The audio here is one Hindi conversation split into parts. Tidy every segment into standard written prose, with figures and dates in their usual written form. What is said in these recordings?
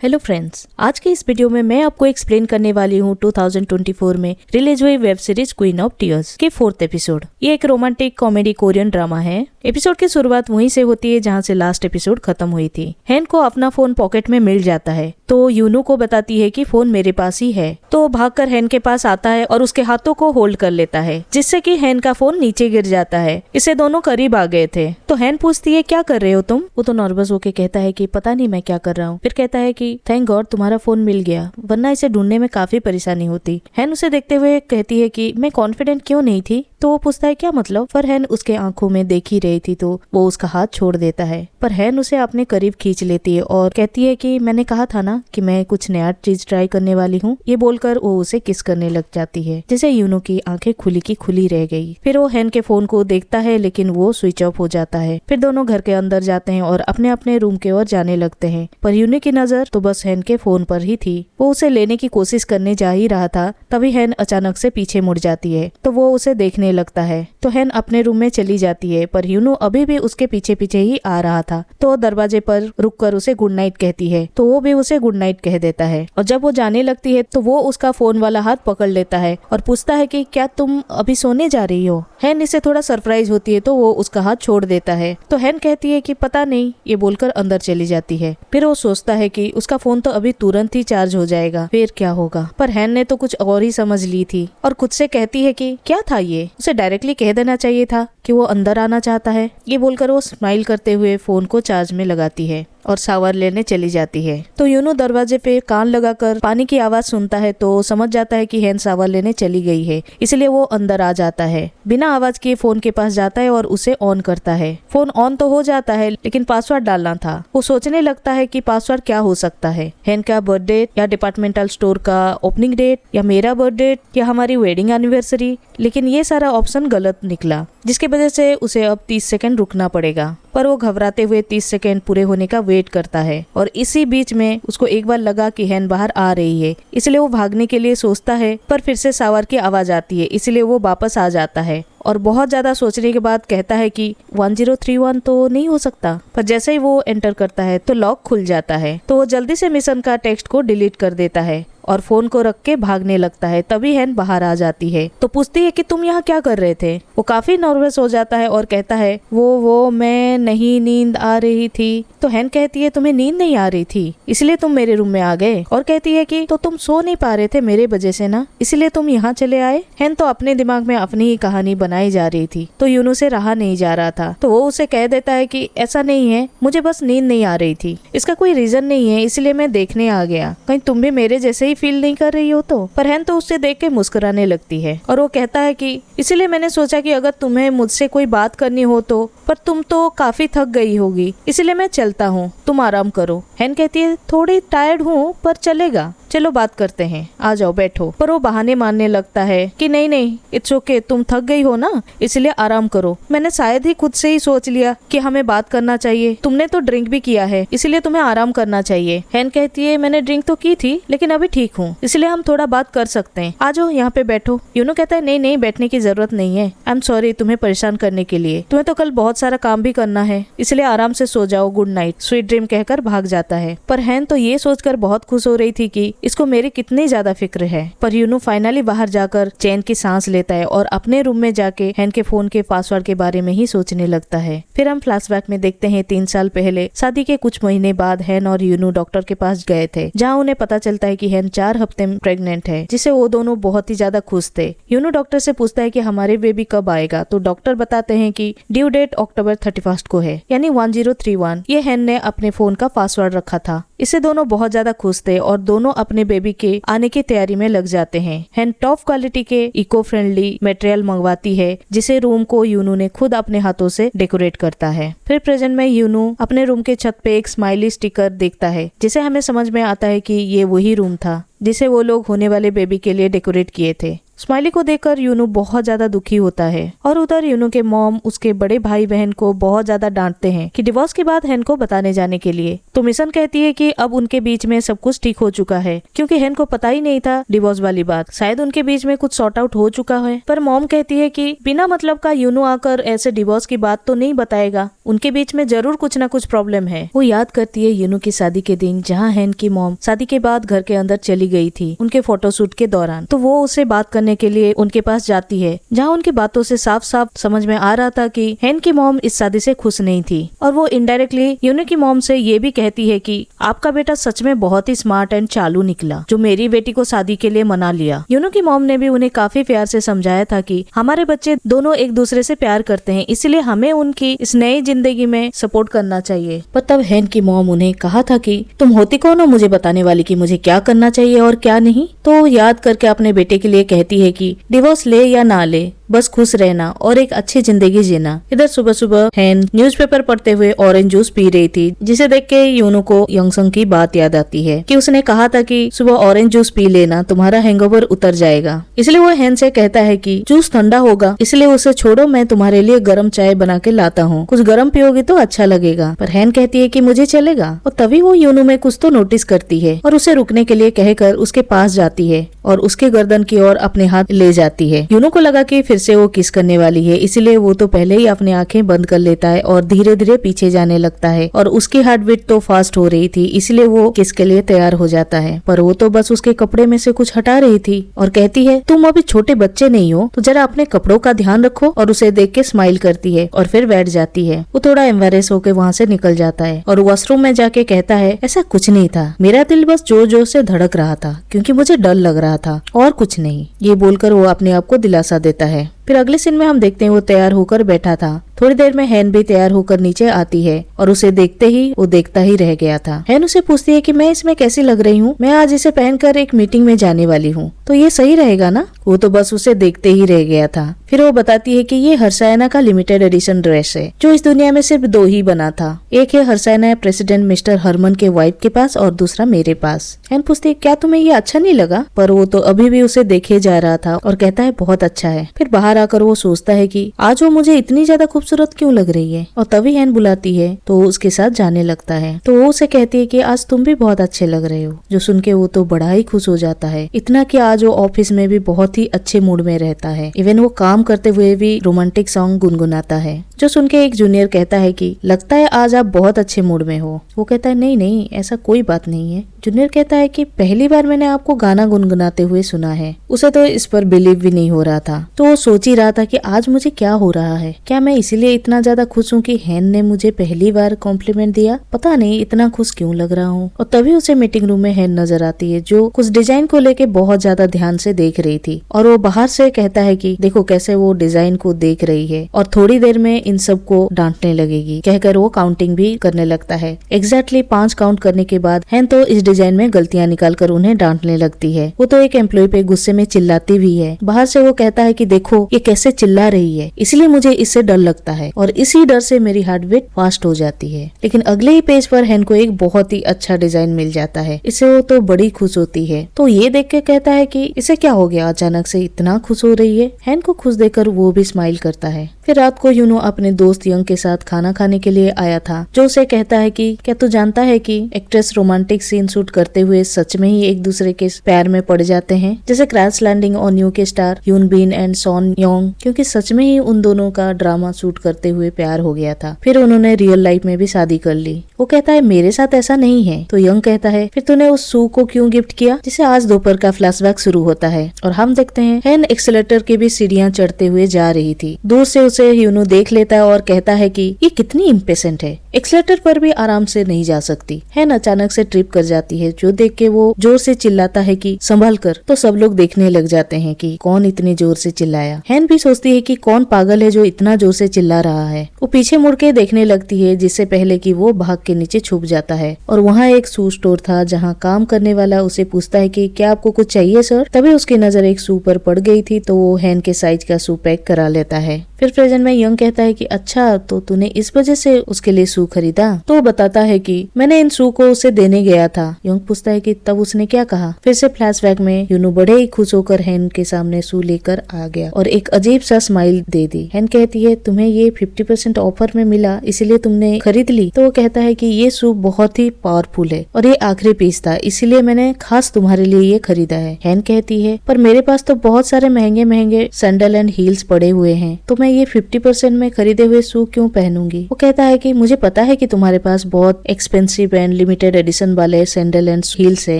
हेलो फ्रेंड्स, आज के इस वीडियो में मैं आपको एक्सप्लेन करने वाली हूँ 2024 में रिलीज हुई web series queen of tears के 4th एपिसोड। ये एक रोमांटिक कॉमेडी कोरियन ड्रामा है। एपिसोड की शुरुआत वहीं से होती है जहाँ से लास्ट एपिसोड खत्म हुई थी। हैन को अपना फोन पॉकेट में मिल जाता है तो यूनू को बताती है कि फोन मेरे पास ही है। तो भागकर हैन के पास आता है और उसके हाथों को होल्ड कर लेता है, जिससे कि हैन का फोन नीचे गिर जाता है। इससे दोनों करीब आ गए थे। तो हैन पूछती है क्या कर रहे हो तुम? वो तो नर्वस होके कहता है कि पता नहीं मैं क्या कर रहा हूँ। फिर कहता है कि थैंक गॉड तुम्हारा फोन मिल गया, वरना इसे ढूंढने में काफी परेशानी होती। हैन उसे देखते हुए कहती है कि मैं कॉन्फिडेंट क्यों नहीं थी। तो वो पूछता है क्या मतलब? पर हैन उसके आंखों में देख ही रही थी तो वो उसका हाथ छोड़ देता है। पर हैन उसे अपने करीब खींच लेती है और कहती है कि मैंने कहा था ना कि मैं कुछ नया चीज ट्राई करने वाली हूँ। ये बोलकर वो उसे किस करने लग जाती है, जिसे यूनो की आंखें खुली की खुली रह गई। फिर वो हैन के फोन को देखता है लेकिन वो स्विच ऑफ हो जाता है। फिर दोनों घर के अंदर जाते हैं और अपने अपने रूम के ओर जाने लगते हैं। पर यूनो की नजर तो बस हैन के फोन पर ही थी। वो उसे लेने की कोशिश करने जा ही रहा था, तभी हैन अचानक से पीछे मुड़ जाती है तो वो उसे देखने लगता है। तो हैन अपने रूम में चली जाती है, पर यूनो अभी भी उसके पीछे पीछे ही आ रहा था। तो दरवाजे पर रुककर उसे गुड नाइट कहती है तो वो भी उसे गुड नाइट कह देता है। और जब वो जाने लगती है तो वो उसका फोन वाला हाथ पकड़ लेता है और पूछता है कि क्या तुम अभी सोने जा रही हो? हैन इससे थोड़ा सरप्राइज होती है तो वो उसका हाथ छोड़ देता है। तो हैन कहती है कि पता नहीं, ये बोलकर अंदर चली जाती है। फिर वो सोचता है कि उसका फोन तो अभी तुरंत ही चार्ज हो जाएगा, फिर क्या होगा। पर हैन ने तो कुछ और ही समझ ली थी और खुद से कहती है कि क्या था ये, उसे डायरेक्टली कह देना चाहिए था कि वो अंदर आना चाहता है। ये बोलकर वो स्माइल करते हुए फोन को चार्ज में लगाती है और शावर लेने चली जाती है। तो यूनो दरवाजे पे कान लगाकर पानी की आवाज सुनता है तो समझ जाता है कि हैन शावर लेने चली गई है, इसलिए वो अंदर आ जाता है। बिना आवाज किए फोन के पास जाता है और उसे ऑन करता है। फोन ऑन तो हो जाता है लेकिन पासवर्ड डालना था। वो सोचने लगता है कि पासवर्ड क्या हो सकता है, हैन का बर्थडे या डिपार्टमेंटल स्टोर का ओपनिंग डेट या मेरा बर्थडे या हमारी वेडिंग एनिवर्सरी। लेकिन ये सारा ऑप्शन गलत निकला, जिसकी वजह से उसे अब 30 सेकंड रुकना पड़ेगा। पर वो घबराते हुए 30 सेकंड पूरे होने का वेट करता है और इसी बीच में उसको एक बार लगा कि हैन बाहर आ रही है, इसलिए वो भागने के लिए सोचता है। पर फिर से शावर की आवाज आती है, इसलिए वो वापस आ जाता है और बहुत ज्यादा सोचने के बाद कहता है कि 1031 तो नहीं हो सकता। पर जैसे ही वो एंटर करता है तो लॉक खुल जाता है। तो वो जल्दी से मिशन का टेक्स्ट को डिलीट कर देता है और फोन को रख के भागने लगता है। तभी हैन बाहर आ जाती है तो पूछती है कि तुम यहाँ क्या कर रहे थे? वो काफी नर्वस हो जाता है और कहता है वो मैं नहीं, नींद आ रही थी। तो हैन कहती है तुम्हें नींद नहीं आ रही थी इसलिए तुम मेरे रूम में आ गए? और कहती है कि तो तुम सो नहीं पा रहे थे मेरे वजह से ना, इसलिए तुम यहाँ चले आए? हैन तो अपने दिमाग में अपनी ही कहानी बनाई जा रही थी तो यूनो से रहा नहीं जा रहा था। तो वो उसे कह देता है कि ऐसा नहीं है, मुझे बस नींद नहीं आ रही थी, इसका कोई रीजन नहीं है, इसलिए मैं देखने आ गया, कहीं तुम भी मेरे जैसे ही फील नहीं कर रही हो तो। पर हैन तो उससे देख के मुस्कुराने लगती है और वो कहता है कि इसलिए मैंने सोचा कि अगर तुम्हें मुझसे कोई बात करनी हो तो, पर तुम तो काफी थक गई होगी, इसलिए मैं चलता हूँ, तुम आराम करो। हैन कहती है थोड़ी टायर्ड हूँ पर चलेगा, चलो बात करते हैं, आ जाओ बैठो। पर वो बहाने मारने लगता है कि नहीं इट्स ओके, तुम थक गई हो ना इसलिए आराम करो, मैंने शायद ही खुद से ही सोच लिया कि हमें बात करना चाहिए, तुमने तो ड्रिंक भी किया है इसलिए तुम्हें आराम करना चाहिए। हैन कहती है मैंने ड्रिंक तो की थी लेकिन अभी ठीक हूँ, इसलिए हम थोड़ा बात कर सकते हैं, आ जाओ यहाँ पे बैठो। यूनो कहता है नहीं बैठने की जरूरत नहीं है, आई एम सॉरी तुम्हें परेशान करने के लिए, तुम्हें तो कल बहुत सारा काम भी करना है, इसलिए आराम से सो जाओ, गुड नाइट, स्वीट ड्रीम कहकर भाग जाता है। पर हैन तो ये सोचकर बहुत खुश हो रही थी कि इसको मेरी कितनी ज्यादा फिक्र है। पर यूनो फाइनली बाहर जाकर चैन की सांस लेता है और अपने रूम में जाके हैन के फोन के पासवर्ड के बारे में ही सोचने लगता है। फिर हम फ्लैशबैक में देखते हैं 3 साल पहले शादी के कुछ महीने बाद हैन और यूनो डॉक्टर के पास गए थे, जहाँ उन्हें पता चलता है कि हैन 4 हफ्ते में प्रेग्नेंट है, जिसे वो दोनों बहुत ही ज्यादा खुश थे। यूनो डॉक्टर से पूछता है कि हमारे बेबी कब आएगा? तो डॉक्टर बताते हैं कि ड्यू डेट अक्टूबर 31 को है, यानी 1031। ये हैन ने अपने फोन का पासवर्ड रखा था। इससे दोनों बहुत ज्यादा खुश थे और दोनों अपने बेबी के आने की तैयारी में लग जाते हैं। हैन टॉप क्वालिटी के इको फ्रेंडली मटेरियल मंगवाती है, जिसे रूम को यूनो ने खुद अपने हाथों से डेकोरेट करता है। फिर प्रेजेंट में यूनो अपने रूम के छत पे एक स्माइली स्टिकर देखता है, जिसे हमें समझ में आता है कि ये वही रूम था जिसे वो लोग होने वाले बेबी के लिए डेकोरेट किए थे। स्माइली को देखकर यूनू बहुत ज्यादा दुखी होता है और उधर यूनू के मॉम उसके बड़े भाई बहन को बहुत ज्यादा डांटते हैं कि डिवोर्स के बाद हैन को बताने जाने के लिए। तो मिशन कहती है कि अब उनके बीच में सब कुछ ठीक हो चुका है, क्योंकि हैन को पता ही नहीं था डिवोर्स वाली बात। शायद उनके बीच में कुछ सॉर्ट आउट हो चुका है, पर मॉम कहती है कि बिना मतलब का यूनू आकर ऐसे डिवोर्स की बात तो नहीं बताएगा, उनके बीच में जरूर कुछ ना कुछ प्रॉब्लम है। वो याद करती है यूनू की शादी के दिन जहाँ हैन की मॉम शादी के बाद घर के अंदर चली गई थी उनके फोटोशूट के दौरान। तो वो उससे बात करने के लिए उनके पास जाती है, जहाँ उनकी बातों से साफ साफ समझ में आ रहा था कि हैन की मॉम इस शादी से खुश नहीं थी। और वो इनडायरेक्टली यूनू की मॉम से ये भी कहती है कि आपका बेटा सच में बहुत ही स्मार्ट एंड चालू निकला, जो मेरी बेटी को शादी के लिए मना लिया। यूनू की मॉम ने भी उन्हें काफी प्यार से समझाया था कि हमारे बच्चे दोनों एक दूसरे से प्यार करते हैं, इसलिए हमें उनकी इस नई जिंदगी में सपोर्ट करना चाहिए। पर तब हैन की मॉम उन्हें कहा था कि तुम होती कौन हो मुझे बताने वाली कि मुझे क्या करना चाहिए और क्या नहीं। तो याद करके अपने बेटे के लिए कहती है कि डिवोर्स ले या ना ले, बस खुश रहना और एक अच्छी जिंदगी जीना। इधर सुबह सुबह हैन न्यूज़पेपर पढ़ते हुए ऑरेंज जूस पी रही थी, जिसे देख के यूनू को यंगसंग की बात याद आती है कि उसने कहा था कि सुबह ऑरेंज जूस पी लेना, तुम्हारा हैंगओवर उतर जाएगा। इसलिए वो हैन से कहता है कि जूस ठंडा होगा, इसलिए उसे छोड़ो, मैं तुम्हारे लिए गर्म चाय बना के लाता हूँ, कुछ गर्म पियोगी तो अच्छा लगेगा। पर हैन कहती है कि मुझे चलेगा। और तभी वो यूनू में कुछ तो नोटिस करती है और उसे रुकने के लिए कहकर उसके पास जाती है और उसके गर्दन की ओर अपने हाथ ले जाती है। यूनू को लगा कि फिर से वो किस करने वाली है, इसलिए वो तो पहले ही अपनी आंखें बंद कर लेता है और धीरे धीरे पीछे जाने लगता है। और उसकी हार्ट बीट तो फास्ट हो रही थी, इसलिए वो किस के लिए तैयार हो जाता है। पर वो तो बस उसके कपड़े में से कुछ हटा रही थी और कहती है तुम अभी छोटे बच्चे नहीं हो, तो जरा अपने कपड़ों का ध्यान रखो। और उसे देख के स्माइल करती है और फिर बैठ जाती है। वो थोड़ा एम्बैरेस होकर वहाँ से निकल जाता है और वॉशरूम में जाके कहता है ऐसा कुछ नहीं था, मेरा दिल बस जोर जोर से धड़क रहा था क्योंकि मुझे डर लग रहा था और कुछ नहीं। ये बोलकर वो अपने आप को दिलासा देता है। फिर अगले सीन में हम देखते हैं वो तैयार होकर बैठा था। थोड़ी देर में हैन भी तैयार होकर नीचे आती है और उसे देखते ही वो देखता ही रह गया था। हैन उसे पूछती है कि मैं इसमें कैसी लग रही हूँ, मैं आज इसे पहनकर एक मीटिंग में जाने वाली हूँ, तो ये सही रहेगा ना। वो तो बस उसे देखते ही रह गया था। फिर वो बताती है कि ये हर्षायना का लिमिटेड एडिशन ड्रेस है जो इस दुनिया में सिर्फ 2 ही बना था, एक है हर्षायना प्रेसिडेंट मिस्टर हरमन के वाइफ के पास और दूसरा मेरे पास। हैन पूछती है क्या तुम्हें ये अच्छा नहीं लगा, पर वो तो अभी भी उसे देखे जा रहा था और कहता है बहुत अच्छा है। फिर बाहर आकर वो सोचता है कि आज वो मुझे इतनी ज्यादा खूबसूरत क्यों लग रही है। और तभी हैन बुलाती है तो वो उसके साथ जाने लगता है। तो वो उसे कहती है कि आज तुम भी बहुत अच्छे लग रहे हो, जो सुन के वो तो बड़ा ही खुश हो जाता है। इतना कि आज वो ऑफिस में भी बहुत ही अच्छे मूड में रहता है। इवन वो काम करते हुए भी रोमांटिक सॉन्ग गुनगुनाता है, जो सुन के एक जूनियर कहता है कि लगता है आज आप बहुत अच्छे मूड में हो। वो कहता है नहीं नहीं ऐसा कोई बात नहीं है। जूनियर कहता है कि पहली बार मैंने आपको गाना गुनगुनाते हुए सुना है। उसे तो इस पर बिलीव भी नहीं हो रहा था। तो वो सोच ही रहा था कि आज मुझे क्या हो रहा है, क्या मैं इसीलिए इतना ज्यादा खुश हूँ कि हैन ने मुझे पहली बार कॉम्प्लीमेंट दिया, पता नहीं इतना खुश क्यों लग रहा हूँ। और तभी उसे मीटिंग रूम में हैन नजर आती है, जो कुछ डिजाइन को लेके बहुत ज्यादा ध्यान से देख रही थी। और वो बाहर से कहता है कि देखो कैसे वो डिजाइन को देख रही है और थोड़ी देर में इन सब को डांटने लगेगी, कहकर वो काउंटिंग भी करने लगता है। एग्जैक्टली 5 काउंट करने के बाद हैन तो इस डिजाइन में गलतियां निकालकर उन्हें डांटने लगती है। वो तो एक एम्प्लॉय पे गुस्से में चिल्लाती भी है। बाहर से वो कहता है कि देखो ये कैसे चिल्ला रही है, इसलिए मुझे इससे डर लगता है और इसी डर से मेरी हार्ट बीट फास्ट हो जाती है। लेकिन अगले ही पेज पर हैन को एक बहुत ही अच्छा डिजाइन मिल जाता है। इससे वो तो बड़ी खुश होती है। तो ये देख के कहता है कि इसे क्या हो गया, अचानक से इतना खुश हो रही है। हैन को खुश देखकर वो भी स्माइल करता है। फिर रात को यूनो अपने दोस्त यंग के साथ खाना खाने के लिए आया था, जो उसे कहता है कि क्या तू जानता है कि एक्ट्रेस रोमांटिक सीन शूट करते हुए सच में ही एक दूसरे के प्यार में पड़ जाते हैं, जैसे क्रैश लैंडिंग ऑन यू के star Hyun Bin and Son Yong, क्योंकि सच में ही उन दोनों का ड्रामा शूट करते हुए प्यार हो गया था। फिर उन्होंने रियल लाइफ में भी शादी कर ली। वो कहता है मेरे साथ ऐसा नहीं है। तो यंग कहता है फिर तूने उस शू को क्यों गिफ्ट किया, जिसे आज दोपहर का फ्लैशबैक शुरू होता है और हम देखते हैं हैन एक्सेलेटर की भी सीढ़ियां चढ़ते हुए जा रही थी। दूर से उसे यूनो देख लेता है और कहता है कि ये कितनी इम्पेशेंट है, एक्सेलेटर पर भी आराम से नहीं जा सकती। हैन अचानक से ट्रिप कर जाती है, जो देख के वो जोर से चिल्लाता है कि संभल कर। तो सब लोग देखने लग जाते हैं कि कौन इतनी जोर से चिल्लाया। हैन भी सोचती है कि कौन पागल है जो इतना जोर से चिल्ला रहा है। वो पीछे मुड़ के देखने लगती है, जिससे पहले कि वो भाग के नीचे छुप जाता है। और वहाँ एक शू स्टोर था, जहाँ काम करने वाला उसे पूछता है कि क्या आपको कुछ चाहिए सर। तभी उसकी नजर एक शू पर पड़ गई थी, तो वो हैन के साइज का शू पैक करा लेता है। फिर प्रेजेंट में यंग कहता है कि अच्छा तो तूने इस वजह से उसके लिए शू खरीदा। तो वो बताता है कि मैंने इन शू को उसे देने गया था। यंग पूछता है कि तब उसने क्या कहा। फिर से फ्लैशबैक में यूनू बड़े ही खुश होकर हैन के सामने शू लेकर आ गया और एक अजीब सा स्माइल दे दी। हैन कहती है तुम्हें ये 50% ऑफर में मिला इसलिए तुमने खरीद ली। तो वो कहता है कि ये शू बहुत ही पावरफुल है और ये आखिरी पीस था इसीलिए मैंने खास तुम्हारे लिए ये खरीदा है। हैन कहती है पर मेरे पास तो बहुत सारे महंगे महंगे सैंडल एंड हील्स पड़े हुए हैं तो मैं ये 50% में खरीदे हुए शू क्यों पहनूंगी। वो कहता है कि मुझे पता है कि तुम्हारे पास बहुत एक्सपेंसिव एंड लिमिटेड एडिशन वाले सैंडल एंड हील्स है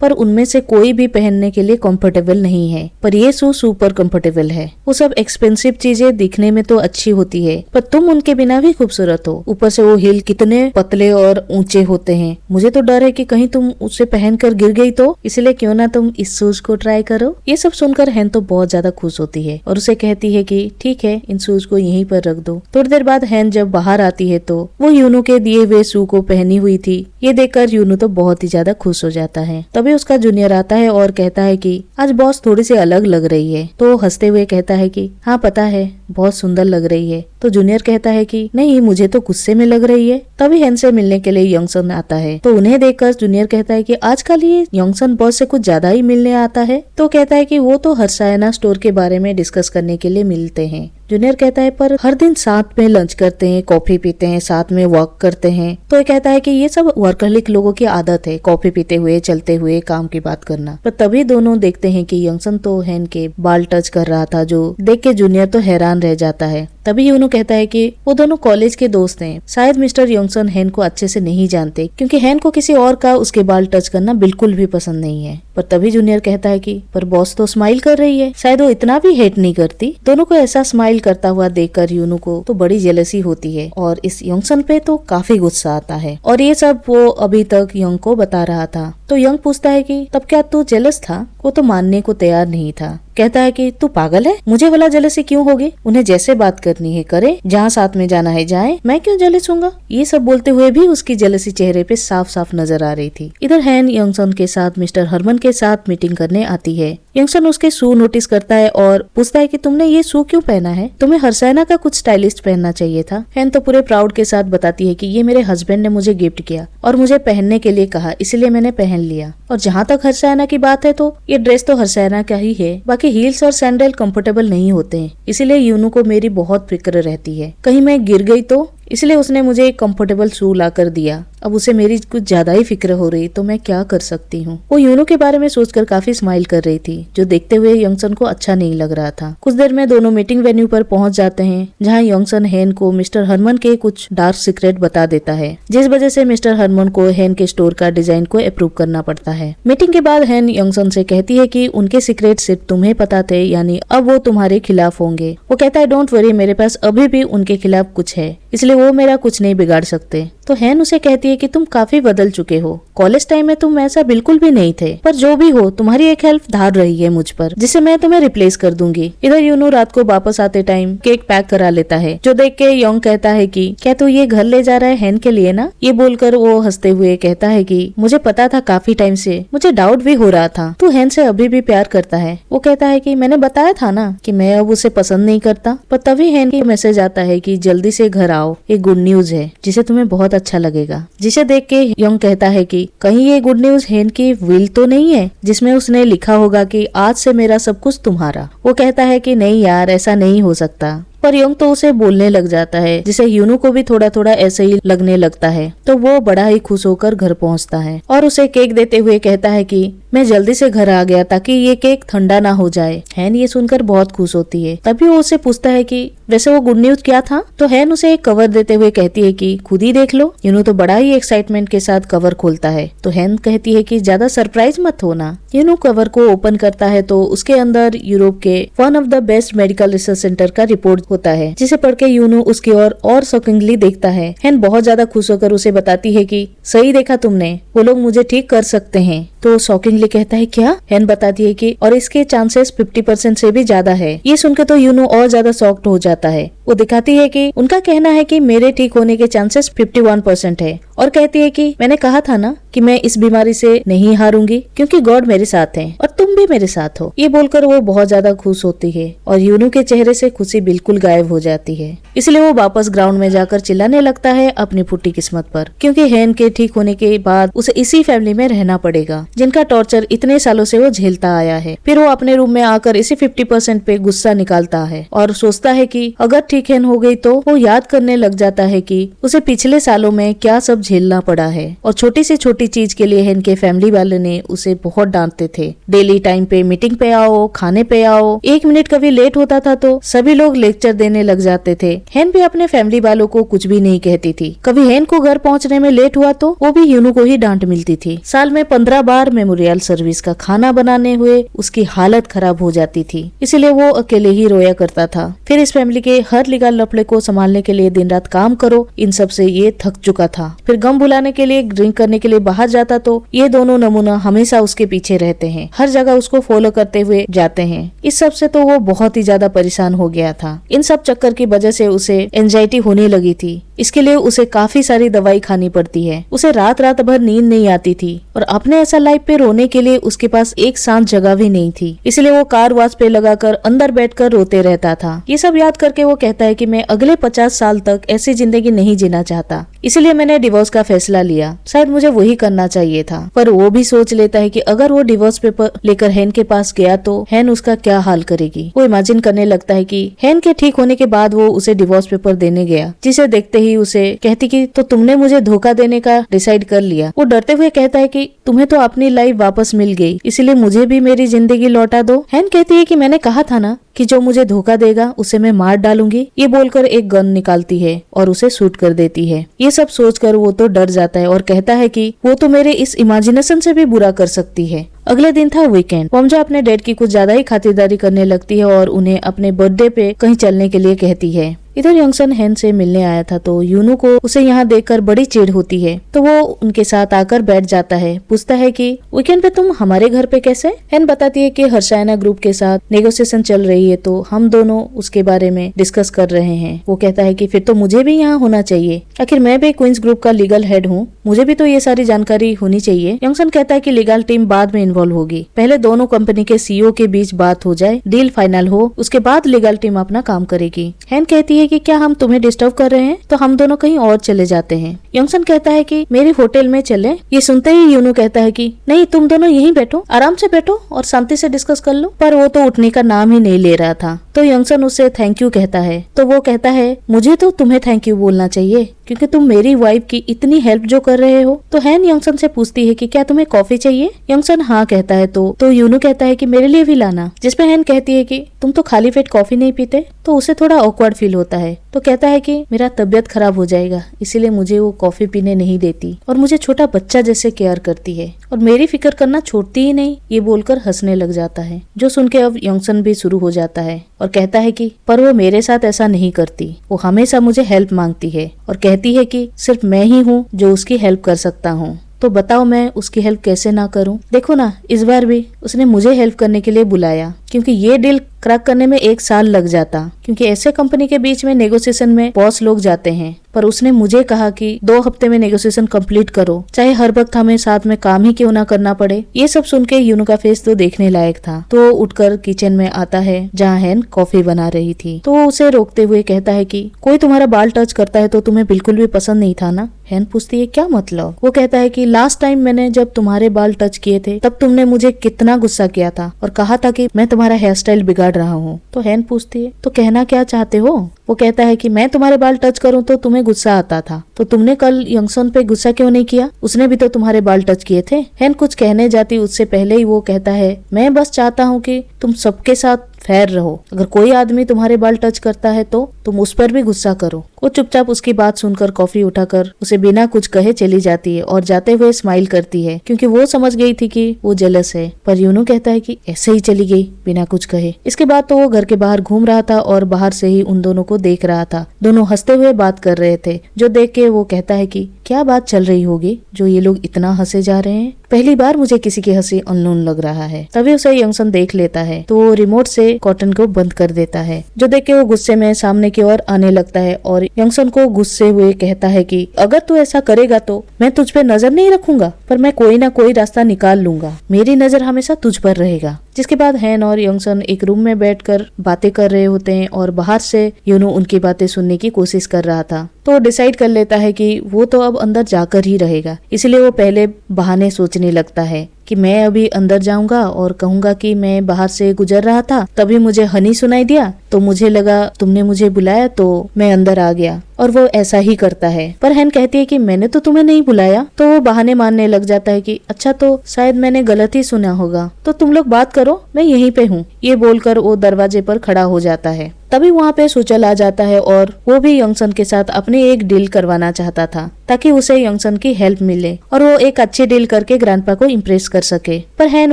पर उनमें से कोई भी पहनने के लिए कंफर्टेबल नहीं है पर ये शू सुपर कंफर्टेबल है। वो सब एक्सपेंसिव चीजें दिखने में तो अच्छी होती है पर तुम उनके बिना भी खूबसूरत हो। ऊपर से वो हील कितने पतले और ऊंचे होते हैं। मुझे तो डर है कि कहीं तुम उसे पहनकर गिर गई तो इसलिए क्यों ना तुम इस शूज को ट्राई करो। ये सब सुनकर हैन तो बहुत ज्यादा खुश होती है और उसे कहती है कि ठीक है इन शूज को यहीं पर रख दो। थोड़ी देर बाद हैन जब बाहर आती है तो वो यूनू के दिए हुए शू को पहनी हुई थी। ये देखकर यूनू तो बहुत ही ज्यादा खुश हो जाता है। तभी उसका जूनियर आता है और कहता है कि आज बॉस थोड़ी सी अलग लग रही है। तो हंसते हुए कहता है कि हाँ पता है बहुत सुंदर लग रही है। तो जूनियर कहता है कि नहीं मुझे तो गुस्से में लग रही है। तभी हैन से मिलने के लिए यंगसन आता है तो उन्हें देखकर जूनियर कहता है कि आजकल ये यंगसन बॉस से कुछ ज्यादा ही मिलने आता है। तो कहता है कि वो तो हर्षायना स्टोर के बारे में डिस्कस करने के लिए मिलते हैं। जूनियर कहता है पर हर दिन साथ में लंच करते हैं, कॉफी पीते हैं, साथ में वॉक करते हैं। तो ये कहता है कि ये सब वर्कहॉलिक लोगों की आदत है, कॉफी पीते हुए चलते हुए काम की बात करना। पर तभी दोनों देखते हैं कि यंगसन तो हैन के बाल टच कर रहा था जो देख के जूनियर तो हैरान रह जाता है। तभी यूनू कहता है कि वो दोनों कॉलेज के दोस्त हैं। शायद मिस्टर यंगसन हैन को अच्छे से नहीं जानते क्योंकि हैन को किसी और का उसके बाल टच करना बिल्कुल भी पसंद नहीं है। पर तभी जूनियर कहता है कि पर बॉस तो स्माइल कर रही है, शायद वो इतना भी हेट नहीं करती। दोनों को ऐसा स्माइल करता हुआ देखकर यूनू को तो बड़ी जेलसी होती है और इस यंगसन पे तो काफी गुस्सा आता है और ये सब वो अभी तक यंग को बता रहा था। तो यंग पूछता है कि तब क्या तू जेलस था। वो तो मानने को तैयार नहीं था। कहता है कि तू पागल है, मुझे वाला जेलसी क्यों होगी। उन्हें जैसे बात करनी है करे, जहाँ साथ में जाना है जाए, मैं क्यों जेलस हूँगा। ये सब बोलते हुए भी उसकी जेलसी चेहरे पे साफ साफ नजर आ रही थी। इधर हैन यंगसन के साथ मिस्टर हरमन के साथ मीटिंग करने आती है। यंगसन उसके शू नोटिस करता है और पूछता है कि तुमने ये शू क्यों पहना है, तुम्हें हर्षायना का कुछ स्टाइलिस्ट पहनना चाहिए था। हैन तो पूरे प्राउड के साथ बताती है कि ये मेरे हस्बैंड ने मुझे गिफ्ट किया और मुझे पहनने के लिए कहा इसलिए मैंने पहन लिया। और जहाँ तक हर्षायना की बात है तो ये ड्रेस तो हर्षायना का ही है, बाकी हील्स और सैंडल कंफर्टेबल नहीं होते हैं, इसीलिए यूनू को मेरी बहुत फिक्र रहती है कहीं मैं गिर गई तो, इसलिए उसने मुझे एक कंफर्टेबल शू ला कर दिया। अब उसे मेरी कुछ ज्यादा ही फिक्र हो रही तो मैं क्या कर सकती हूँ। वो यूनू के बारे में सोचकर काफी स्माइल कर रही थी जो देखते हुए यंगसन को अच्छा नहीं लग रहा था। कुछ देर में दोनों मीटिंग वेन्यू पर पहुंच जाते हैं जहाँ यंगसन हैन को मिस्टर हरमन के कुछ डार्क सीक्रेट बता देता है जिस वजह से मिस्टर हरमन को हैन के स्टोर का डिजाइन को अप्रूव करना पड़ता है। मीटिंग के बाद हैन यंगसन से कहती है कि उनके सीक्रेट सिर्फ तुम्हें पता थे, यानी अब वो तुम्हारे खिलाफ होंगे। वो कहता है डोंट वरी, मेरे पास अभी भी उनके खिलाफ कुछ है इसलिए वो मेरा कुछ नहीं बिगाड़ सकते। तो हैन उसे कहती है कि तुम काफी बदल चुके हो, कॉलेज टाइम में तुम ऐसा बिल्कुल भी नहीं थे, पर जो भी हो तुम्हारी एक हेल्प धार रही है मुझ पर जिसे मैं तुम्हें रिप्लेस कर दूंगी। इधर यूनू रात को वापस आते टाइम केक पैक करा लेता है जो देख के यंग कहता है कि क्या तू ये घर ले जा रहा है हैन के लिए ना। ये बोलकर वो हंसते हुए कहता है कि मुझे पता था, काफी टाइम से मुझे डाउट भी हो रहा था तू हैन से अभी भी प्यार करता है। वो कहता है कि मैंने बताया था ना कि मैं अब उसे पसंद नहीं करता। पर तभी हैन की मैसेज आता है कि जल्दी से घर आओ, एक गुड न्यूज है जिसे तुम्हें बहुत अच्छा लगेगा। जिसे देख के यंग कहता है कि कहीं ये गुड न्यूज हैन की विल तो नहीं है जिसमें उसने लिखा होगा कि आज से मेरा सब कुछ तुम्हारा। वो कहता है कि नहीं यार, ऐसा नहीं हो सकता। पर यंग तो उसे बोलने लग जाता है जिसे यूनू को भी थोड़ा थोड़ा ऐसे ही लगने लगता है। तो वो बड़ा ही खुश होकर घर पहुंचता है और उसे केक देते हुए कहता है कि मैं जल्दी से घर आ गया ताकि ये केक ठंडा ना हो जाए। हैन ये सुनकर बहुत खुश होती है। तभी वो उसे पूछता है कि वैसे वो गुड न्यूज क्या था। तो हैन उसे एक कवर देते हुए कहती है कि खुद ही देख लो। यूनू तो बड़ा ही एक्साइटमेंट के साथ कवर खोलता है। तो हैन कहती है कि ज्यादा सरप्राइज मत होना। यूनू कवर को ओपन करता है तो उसके अंदर यूरोप के one of the best medical research centre का रिपोर्ट होता है जिसे पढ़ के यूनू उसकी ओर और शॉकिंगली देखता है। हैन बहुत ज्यादा खुश होकर उसे बताती है कि सही देखा तुमने, वो लोग मुझे ठीक कर सकते हैं। तो शॉकिंगली कहता है क्या। हैन बताती है कि और इसके चांसेस 50% से भी ज्यादा है। ये सुनकर तो यूनू और ज्यादा शॉक्ड हो जाता है। वो दिखाती है कि उनका कहना है कि मेरे ठीक होने के चांसेस 51% है और कहती है कि मैंने कहा था ना कि मैं इस बीमारी से नहीं हारूंगी क्योंकि गॉड मेरे साथ है और तुम भी मेरे साथ हो। ये बोलकर वो बहुत ज्यादा खुश होती है और यूनू के चेहरे से खुशी बिल्कुल गायब हो जाती है। इसलिए वो वापस ग्राउंड में जाकर चिल्लाने लगता है अपनी फूटी किस्मत पर, क्योंकि हैन के ठीक होने के बाद उसे इसी फैमिली में रहना पड़ेगा जिनका टॉर्चर इतने सालों से वो झेलता आया है। फिर वो अपने रूम में आकर इसी 50% पे गुस्सा निकालता है और सोचता है कि अगर ठीक हैन हो गई तो वो याद करने लग जाता है कि उसे पिछले सालों में क्या सब झेलना पड़ा है और छोटी से छोटी चीज के लिए हैन के फैमिली वाले ने उसे बहुत डांटते थे। डेली टाइम पे मीटिंग पे आओ, खाने पे आओ, 1 मिनट कभी लेट होता था तो सभी लोग लेक्चर देने लग जाते थे। हैन भी अपने फैमिली वालों को कुछ भी नहीं कहती थी। कभी हैन को घर पहुंचने में लेट हुआ तो वो भी यूनू को ही डांट मिलती थी। साल में 15 बार मेमोरियल सर्विस का खाना बनाने हुए उसकी हालत खराब हो जाती थी, इसलिए वो अकेले ही रोया करता था। फिर इस फैमिली के हर लीगल लफड़े को संभालने के लिए दिन रात काम करो, इन सब से ये थक चुका था। फिर गम भुलाने के लिए ड्रिंक करने के लिए बाहर जाता तो ये दोनों नमूना हमेशा उसके पीछे रहते हैं, हर जगह उसको फॉलो करते हुए जाते हैं। इस सब से तो वो बहुत ही ज्यादा परेशान हो गया था। इन सब चक्कर की वजह से उसे एंजाइटी होने लगी थी। इसके लिए उसे काफी सारी दवाई खानी पड़ती है। उसे रात रात भर नींद नहीं आती थी और अपने ऐसा लाइफ पे रोने के लिए उसके पास एक शांत जगह भी नहीं थी, इसलिए वो कार वॉच पे लगाकर अंदर बैठकर रोते रहता था। ये सब याद करके वो कहता है कि मैं अगले 50 साल तक ऐसी जिंदगी नहीं जीना चाहता, इसलिए मैंने डिवोर्स का फैसला लिया। शायद मुझे वही करना चाहिए था। पर वो भी सोच लेता है कि अगर वो डिवोर्स पेपर लेकर हैन के पास गया तो हैन उसका क्या हाल करेगी। वो इमेजिन करने लगता है कि हैन के ठीक होने के बाद वो उसे डिवोर्स पेपर देने गया, जिसे देखते ही उसे कहती कि तो तुमने मुझे धोखा देने का डिसाइड कर लिया। वो डरते हुए कहता है कि तुम्हें तो अपनी लाइफ वापस मिल गई, इसलिए मुझे भी मेरी जिंदगी लौटा दो। हैन कहती है कि मैंने कहा था ना कि जो मुझे धोखा देगा उसे मैं मार डालूंगी। ये बोलकर एक गन निकालती है और उसे शूट कर देती है। ये सब सोचकर वो तो डर जाता है और कहता है कि वो तो मेरे इस इमेजिनेशन से भी बुरा कर सकती है। अगले दिन था वीकेंड। वमजा अपने डैड की कुछ ज्यादा ही खातिरदारी करने लगती है और उन्हें अपने बर्थडे पे कहीं चलने के लिए कहती है। इधर यंगसन हैन से मिलने आया था तो यूनू को उसे यहाँ देखकर बड़ी चिढ़ होती है, तो वो उनके साथ आकर बैठ जाता है। पूछता है कि वीकेंड पे तुम हमारे घर पे कैसे? हैन बताती है कि हर्षायना ग्रुप के साथ नेगोशिएशन चल रही है तो हम दोनों उसके बारे में डिस्कस कर रहे हैं। वो कहता है कि फिर तो मुझे भी यहाँ होना चाहिए, आखिर मैं भी क्वींस ग्रुप का लीगल हेड हूँ, मुझे भी तो ये सारी जानकारी होनी चाहिए। यंगसन कहता है कि लीगल टीम बाद में इन्वॉल्व होगी, पहले दोनों कंपनी के सीईओ के बीच बात हो जाए, डील फाइनल हो, उसके बाद लीगल टीम अपना काम करेगी। हैन कहती है कि क्या हम तुम्हें डिस्टर्ब कर रहे हैं, तो हम दोनों कहीं और चले जाते हैं। यंगसन कहता है कि मेरे होटल में चले। ये सुनते ही यूनू कहता है कि नहीं, तुम दोनों यहीं बैठो, आराम से बैठो और शांति से डिस्कस कर लो। पर वो तो उठने का नाम ही नहीं ले रहा था। तो यंगसन उससे थैंक यू कहता है, तो वो कहता है मुझे तो तुम्हें थैंक यू बोलना चाहिए क्योंकि तुम मेरी वाइफ की इतनी हेल्प जो कर रहे हो। तो हैन यंगसन से पूछती है कि क्या तुम्हें कॉफी चाहिए? यंगसन हाँ कहता है तो यूनू कहता है कि मेरे लिए भी लाना, जिसमें हैन कहती है कि तुम तो खाली पेट कॉफी नहीं पीते। तो उसे थोड़ा ऑकवर्ड फील होता है, तो कहता है कि मेरा तबीयत खराब हो जाएगा, इसीलिए मुझे वो कॉफी पीने नहीं देती और मुझे छोटा बच्चा जैसे केयर करती है और मेरी फिक्र करना छोड़ती ही नहीं। ये बोलकर हंसने लग जाता है, जो सुन के अब यंगसन भी शुरू हो जाता है और कहता है कि पर वो मेरे साथ ऐसा नहीं करती, वो हमेशा मुझे हेल्प मांगती है और कहती है कि सिर्फ मैं ही हूँ जो उसकी हेल्प कर सकता हूँ। तो बताओ मैं उसकी हेल्प कैसे ना करूं? देखो ना, इस बार भी उसने मुझे हेल्प करने के लिए बुलाया क्योंकि ये डील क्रैक करने में 1 साल लग जाता, क्योंकि ऐसे कंपनी के बीच में नेगोशिएशन में बॉस लोग जाते हैं। पर उसने मुझे कहा कि 2 हफ्ते में नेगोशिएशन कंप्लीट करो, चाहे हर वक्त हमें साथ में काम ही क्यों ना करना पड़े। ये सब सुन के यूनू का फेस तो देखने लायक था। तो उठकर किचन में आता है जहाँ हैन कॉफी बना रही थी। तो वो उसे रोकते हुए कहता है कि कोई तुम्हारा बाल टच करता है तो तुम्हें बिल्कुल भी पसंद नहीं था ना? हैन पूछती है क्या मतलब? वो कहता है कि लास्ट टाइम मैंने जब तुम्हारे बाल टच किए थे तब तुमने मुझे कितना गुस्सा किया था और कहा था कि मैं तुम्हारा हेयर स्टाइल बिगाड़ रहा हूँ। तो हैन पूछती है तो कहना क्या चाहते हो? वो कहता है कि मैं तुम्हारे बाल टच करूं तो तुम्हें गुस्सा आता था, तो तुमने कल यंगसन पे गुस्सा क्यों नहीं किया? उसने भी तो तुम्हारे बाल टच किए थे। हैन कुछ कहने जाती उससे पहले ही वो कहता है मैं बस चाहता हूँ कि तुम सबके साथ फेयर रहो, अगर कोई आदमी तुम्हारे बाल टच करता है तो तुम उस पर भी गुस्सा करो। वो चुपचाप उसकी बात सुनकर कॉफी उठाकर उसे बिना कुछ कहे चली जाती है और जाते हुए स्माइल करती है क्योंकि वो समझ गई थी कि वो जेलस है। पर यूनू कहता है कि ऐसे ही चली गई बिना कुछ कहे। इसके बाद तो वो घर के बाहर घूम रहा था और बाहर से ही उन दोनों को देख रहा था। दोनों हंसते हुए बात कर रहे थे, जो देख के वो कहता है कि क्या बात चल रही होगी जो ये लोग इतना हंसे जा रहे हैं। पहली बार मुझे किसी की हंसी अननोन लग रहा है। तभी उसे यंगसन देख लेता है तो वो रिमोट से कॉटन को बंद कर देता है, जो देख के वो गुस्से में सामने की ओर आने लगता है और यंगसन को गुस्से हुए कहता है कि अगर तू ऐसा करेगा तो मैं तुझ पे नजर नहीं रखूंगा, पर मैं कोई ना कोई रास्ता निकाल लूंगा, मेरी नजर हमेशा तुझ पर रहेगा। जिसके बाद हैन और यंगसन एक रूम में बैठकर बातें कर रहे होते हैं और बाहर से यूनो उनकी बातें सुनने की कोशिश कर रहा था। तो वो डिसाइड कर लेता है कि वो तो अब अंदर जाकर ही रहेगा, इसलिए वो पहले बहाने सोचने लगता है कि मैं अभी अंदर जाऊंगा और कहूंगा कि मैं बाहर से गुजर रहा था, तभी मुझे हनी सुनाई दिया तो मुझे लगा तुमने मुझे बुलाया तो मैं अंदर आ गया, और वो ऐसा ही करता है। पर हैन कहती है कि मैंने तो तुम्हें नहीं बुलाया। तो वो बहाने मारने लग जाता है कि अच्छा तो शायद मैंने गलत ही सुना होगा, तो तुम लोग बात करो, मैं यहीं पे हूँ। ये बोलकर वो दरवाजे पर खड़ा हो जाता है। तभी वहाँ पे सुचल आ जाता है और वो भी यंगसन के साथ अपनी एक डील करवाना चाहता था ताकि उसे यंगसन की हेल्प मिले और वो एक अच्छी डील करके ग्रैंडपा को इम्प्रेस कर सके। पर हैन